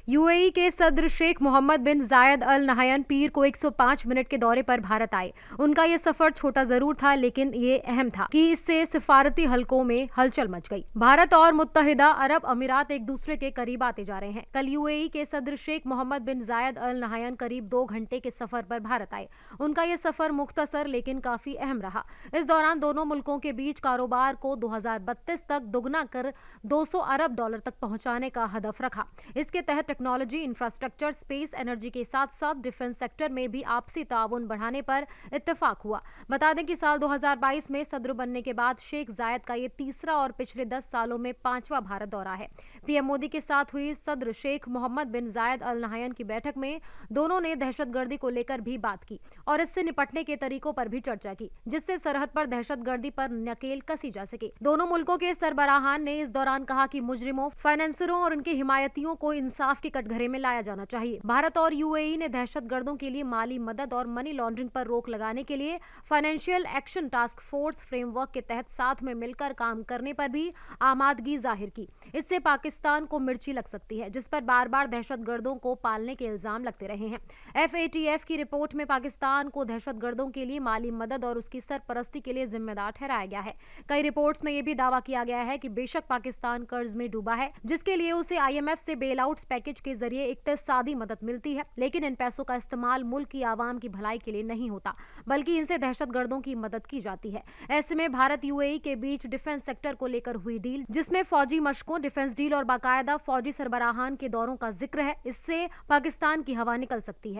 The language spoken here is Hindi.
यूएई के सदर शेख मोहम्मद बिन जायद अल नहयान पीर को 105 मिनट के दौरे पर भारत आए। उनका ये सफर छोटा जरूर था, लेकिन ये अहम था कि इससे सिफारती हलकों में हलचल मच गई। भारत और मुत्तहिदा अरब अमीरात एक दूसरे के करीब आते जा रहे हैं। कल यूएई के सदर शेख मोहम्मद बिन जायद अल नहयान करीब 2 घंटे के सफर पर भारत आए। उनका ये सफर मुख्तसर लेकिन काफी अहम रहा। इस दौरान दोनों मुल्कों के बीच कारोबार को 2032 तक दोगुना कर 200 अरब डॉलर तक पहुंचाने का हदफ रखा। इसके तहत टेक्नोलॉजी, इंफ्रास्ट्रक्चर, स्पेस, एनर्जी के साथ साथ डिफेंस सेक्टर में भी आपसी ताउन बढ़ाने पर इत्तेफाक हुआ। बता दें कि साल 2022 में सदर बनने के बाद शेख जायद का ये तीसरा और पिछले 10 सालों में 5वां भारत दौरा है। पीएम मोदी के साथ हुई सदर शेख मोहम्मद बिन जायद अल नहयान की बैठक में दोनों ने दहशतगर्दी को लेकर भी बात की और इससे निपटने के तरीकों पर भी चर्चा की, जिससे सरहद पर दहशतगर्दी पर नकेल कसी जा सके। दोनों मुल्कों के सरबराहान ने इस दौरान कहा कि मुजरिमों, फाइनेंसरों और उनके हिमायतियों को इंसाफ के कटघरे में लाया जाना चाहिए। भारत और यूएई ने दहशतगर्दों के लिए माली मदद और मनी लॉन्ड्रिंग पर रोक लगाने के लिए financial action task force framework के तहत साथ में मिलकर काम करने पर भी आमादगी जाहिर की। इससे पाकिस्तान को मिर्ची लग सकती है, जिस पर बार बार दहशतगर्दों को पालने के इल्जाम लगते रहे हैं। FATF की रिपोर्ट में पाकिस्तान को दहशतगर्दों के लिए माली मदद और उसकी सरपरस्ती के लिए जिम्मेदार ठहराया गया है। कई रिपोर्ट्स में यह भी दावा किया गया है कि बेशक पाकिस्तान कर्ज में डूबा है, जिसके लिए उसे IMF से बेल आउट पैकेज के जरिए इक्तिसादी मदद मिलती है, लेकिन इन पैसों का इस्तेमाल मुल्क की आवाम की भलाई के लिए नहीं होता, बल्कि इनसे दहशतगर्दों की मदद की जाती है। ऐसे में भारत यूएई के बीच डिफेंस सेक्टर को लेकर हुई डील, जिसमें फौजी मशकों, डिफेंस डील और बाकायदा फौजी सरबराहान के दौरों का जिक्र है, इससे पाकिस्तान की हवा निकल सकती है।